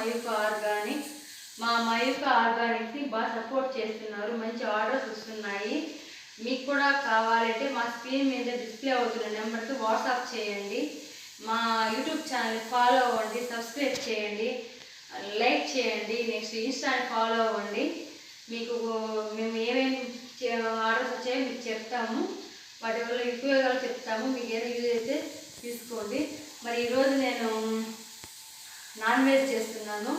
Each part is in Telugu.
మయూక ఆర్గానిక్స్. మా మయూక ఆర్గానిక్స్ని బాగా సపోర్ట్ చేస్తున్నారు, మంచి ఆర్డర్స్ వస్తున్నాయి. మీకు కూడా కావాలంటే మా స్క్రీన్ మీద డిస్ప్లే అవుతున్న నెంబర్కి వాట్సాప్ చేయండి. మా యూట్యూబ్ ఛానల్ ఫాలో అవ్వండి, సబ్స్క్రైబ్ చేయండి, లైక్ చేయండి, నెక్స్ట్ ఇన్స్టాని ఫాలో అవ్వండి. మీకు మేము ఏమేమి ఆర్డర్స్ వచ్చాయో మీకు చెప్తాము, వాటి వల్ల ఉపయోగాలు చెప్తాము. మీకు ఏదో యూజ్ అయితే తీసుకోండి. మరి ఈరోజు నేను నాన్ వెజ్ చేస్తున్నాను.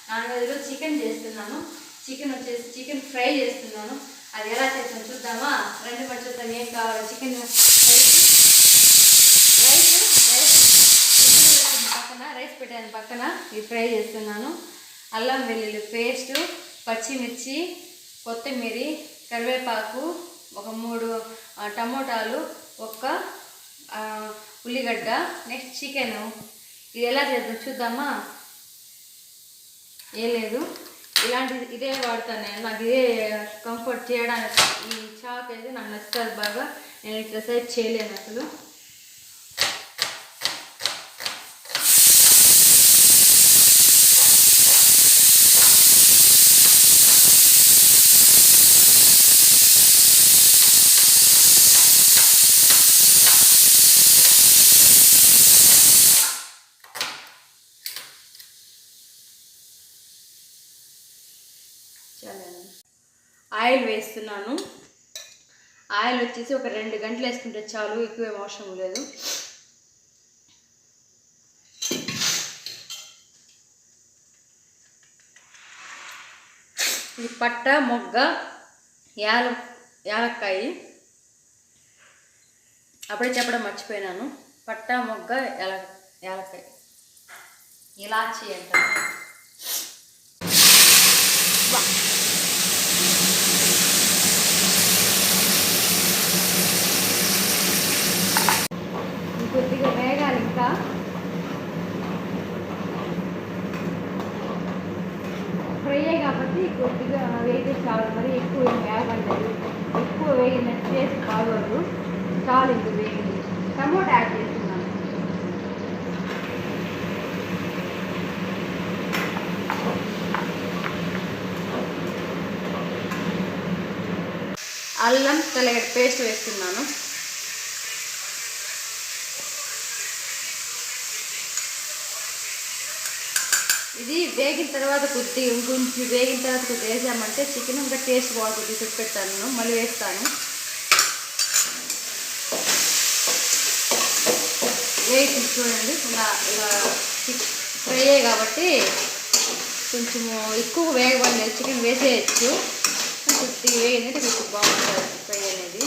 నాన్ వెజ్లో చికెన్ చేస్తున్నాను. చికెన్ వచ్చేసి చికెన్ ఫ్రై చేస్తున్నాను. అది ఎలా చేస్తాను చూద్దామా? రెండు మరి చూద్దాం. ఏం కావాలో చికెన్ రైస్ పెట్టాను పక్కన, ఇది ఫ్రై చేస్తున్నాను. అల్లం వెల్లుల్లి పేస్టు, పచ్చిమిర్చి, కొత్తిమీర, కరివేపాకు, ఒక 3 టమోటాలు, ఒక్క ఉల్లిగడ్డ, నెక్స్ట్ చికెను. ఇది ఎలా చేద్దాం చూద్దామా? ఏం లేదు, ఇదే వాడతాను నేను. నాకు ఇదే కంఫర్ట్ చేయడానికి. ఈ చాక్ అయితే నాకు నచ్చుతుంది బాగా. నేను ఇట్లా సైజ్ చేయలేను అసలు. ఆయిల్ వేస్తున్నాను. ఆయిల్ వచ్చేసి ఒక 2 గంటలు వేసుకుంటే చాలు, ఎక్కువ అవసరం లేదు. ఇది పట్ట, మొగ్గ, యాలక్కాయ. అప్పుడే చెప్పడం మర్చిపోయినాను. పట్ట, మొగ్గ, యాలక్కాయ, ఇలాచి అంటారు. కొద్దిగా వేగాలి, ఇంకా ఫ్రై కాబట్టి కొద్దిగా వేగితే చాలు. మరి ఎక్కువ వేగండి, ఎక్కువ వేగిన టేస్ట్ బాగోదు. చాలు ఇంక వేగింది. టమోటా యాడ్ చేస్తున్నాను. అల్లం తెల్లగడ్డ పేస్ట్ వేస్తున్నాను. ఇది వేగిన తర్వాత కొద్దిగా ఇంకొంచెం వేగిన తర్వాత కొద్దిగా వేసామంటే చికెన్ ఇంకా టేస్ట్ బాగుంటుంది. చూసి పెట్టాను, మళ్ళీ వేస్తాను. వేగి చూడండి, ఇలా ఫ్రై అయ్యాయి కాబట్టి కొంచెం ఎక్కువ వేగబడలేదు. చికెన్ వేసేయచ్చు, కొద్దిగా వేగిందంటే కొంచెం బాగుంటుంది ఫ్రై అనేది.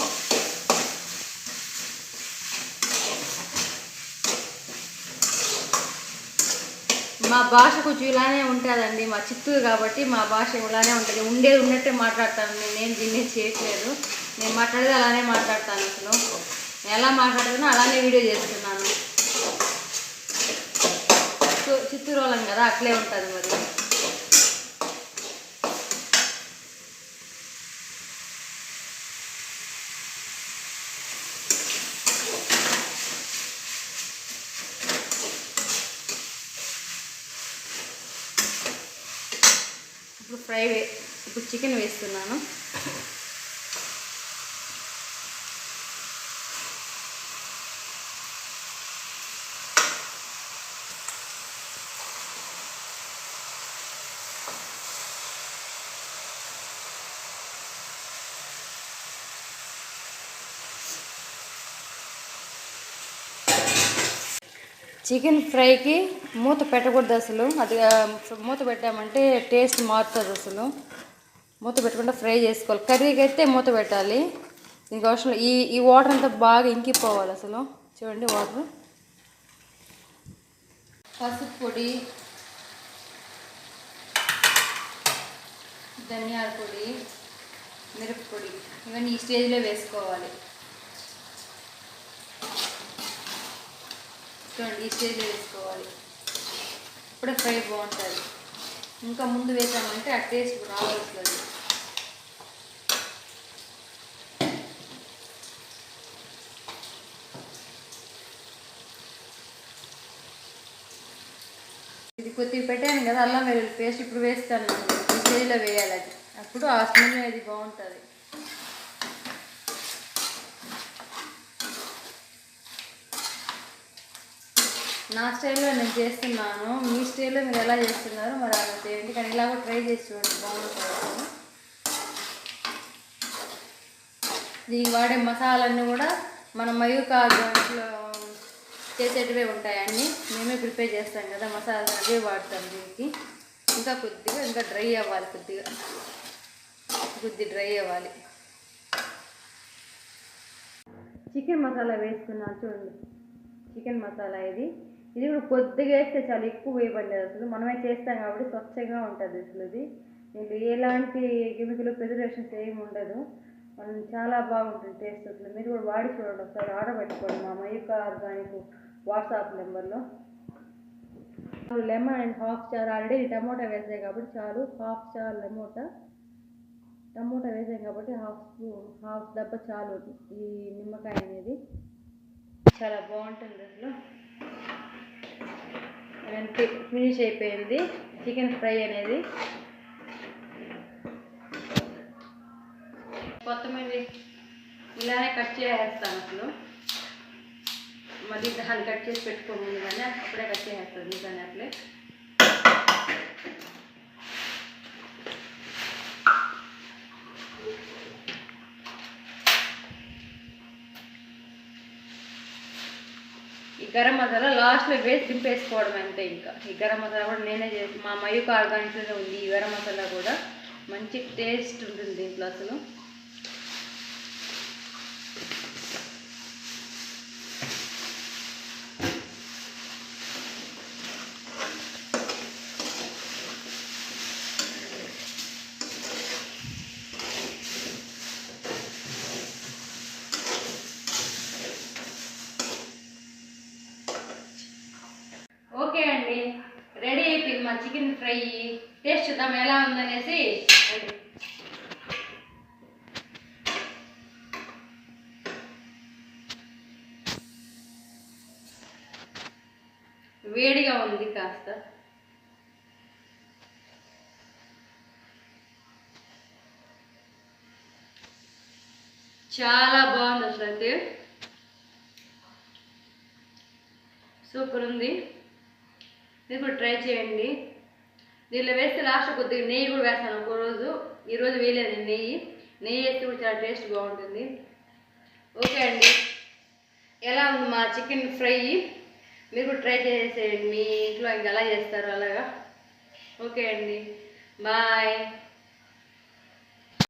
మా భాష కొంచెం ఇలానే ఉంటుందండి. మా చిత్తూరు కాబట్టి మా భాష ఇలానే ఉంటుంది. ఉండేది ఉన్నట్టే మాట్లాడతాను. నేను దీన్ని చేయట్లేదు. నేను మాట్లాడేది అలానే మాట్లాడతాను. అసలు నేను ఎలా మాట్లాడుతున్నా అలానే వీడియో చేస్తున్నాను. చిత్తూరు వాళ్ళం కదా, అట్లే ఉంటుంది మరి. ఇప్పుడు చికెన్ వేస్తున్నాను. చికెన్ ఫ్రైకి మూత పెట్టకూడదు అసలు. అది మూత పెట్టామంటే టేస్ట్ మారుతుంది అసలు. మూత పెట్టకుండా ఫ్రై చేసుకోవాలి. కర్రీకి అయితే మూత పెట్టాలి. దీనికి అవసరం ఈ వాటర్ అంతా బాగా ఇంకిపోవాలి అసలు. చూడండి వాటర్. పసుపు పొడి, ధనియాల పొడి, మిరప్పొడి ఇవన్నీ ఈ స్టేజ్లో వేసుకోవాలి. చూడండి, ఈ స్టేజ్లో వేసుకోవాలి. ఇప్పుడే ఫ్రై బాగుంటుంది. ఇంకా ముందు వేసామంటే ఆ టేస్ట్ రావాల్సింది. ఇది కొద్దిగా పెట్టాను కదా అల్లం వెల్లుల్లి పేస్ట్, ఇప్పుడు వేస్తాను. ఈ స్టేజ్లో వేయాలి అది, అప్పుడు ఆ స్మెల్ అనేది బాగుంటుంది. నా స్టైల్లో నేను చేస్తున్నాను, మీ స్టైల్లో మీరు ఎలా చేస్తున్నారో మరి అలా చేయండి. కానీ ఇలా కూడా ట్రై చేసి చూడండి, బాగుంటుంది. దీనికి వాడే మసాలన్నీ కూడా మన మయూక ఆర్గానిక్లో చేసేటివే ఉంటాయి. అన్నీ మేమే ప్రిపేర్ చేస్తాం కదా, మసాలా అవే వాడతాం దీనికి. ఇంకా డ్రై అవ్వాలి, కొద్ది డ్రై అవ్వాలి. చికెన్ మసాలా వేసుకున్నాను చూడండి, చికెన్ మసాలా ఇది కూడా కొద్దిగా వేస్తే చాలా ఎక్కువ వేయబడలేదు. అసలు మనమే చేస్తాం కాబట్టి స్వచ్ఛంగా ఉంటుంది. అసలు ఇది దీంట్లో ఎలాంటి కెమికల్ ప్రిజర్వేషన్స్ ఏమి ఉండదు, మనం చాలా బాగుంటుంది టేస్ట్. అసలు మీరు కూడా వాడి చూడండి, ఒకసారి ఆర్డర్ పెట్టుకోండి మా మయూక ఆర్గానిక్ వాట్సాప్ నెంబర్లో. లెమన్ అండ్ హాఫ్ చార్, ఆల్రెడీ టమోటా వేసాయి కాబట్టి చాలు. హాఫ్ చార్ టమోటా వేసాం కాబట్టి హాఫ్ డబ్బా చాలు ఈ నిమ్మకాయ అనేది. చాలా బాగుంటుంది అసలు. ఫినిష్ అయిపోయింది చికెన్ ఫ్రై అనేది. కొత్తమీర ఇలానే కట్ చేసేస్తాను అసలు, మళ్ళీ దాన్ని కట్ చేసి పెట్టుకోముందు కానీ అప్పుడే కట్ చేసేస్తాను దాన్ని అట్లే. ఈ గరం మసాలా లాస్ట్లో వేసి దింపేసుకోవడం అంతే. ఇంకా ఈ గరం మసాలా కూడా నేనే చేసి, మా మయూక ఆర్గానిక్లో ఉంది ఈ గరం మసాలా కూడా. మంచి టేస్ట్ ఉంటుంది దీంట్లో అసలు. ఓకే అండి, రెడీ అయిపోయింది మా చికెన్ ఫ్రై. టేస్ట్ చూద్దాం ఎలా ఉందనేసి. వేడిగా ఉంది కాస్త. చాలా బాగుంది అసలు, అయితే సూపర్ ఉంది. మీరు కూడా ట్రై చేయండి. దీనిలో వేస్తే లాస్ట్ కొద్దిగా నెయ్యి కూడా వేస్తాను ఒకరోజు, ఈరోజు వేయలేదు నెయ్యి వేస్తే కూడా చాలా టేస్ట్ బాగుంటుంది. ఓకే అండి, ఎలా ఉంది మా చికెన్ ఫ్రై? మీరు కూడా ట్రై చేసేయండి మీ ఇంట్లో, ఇంకా ఎలా చేస్తారు అలాగా. ఓకే అండి, బాయ్.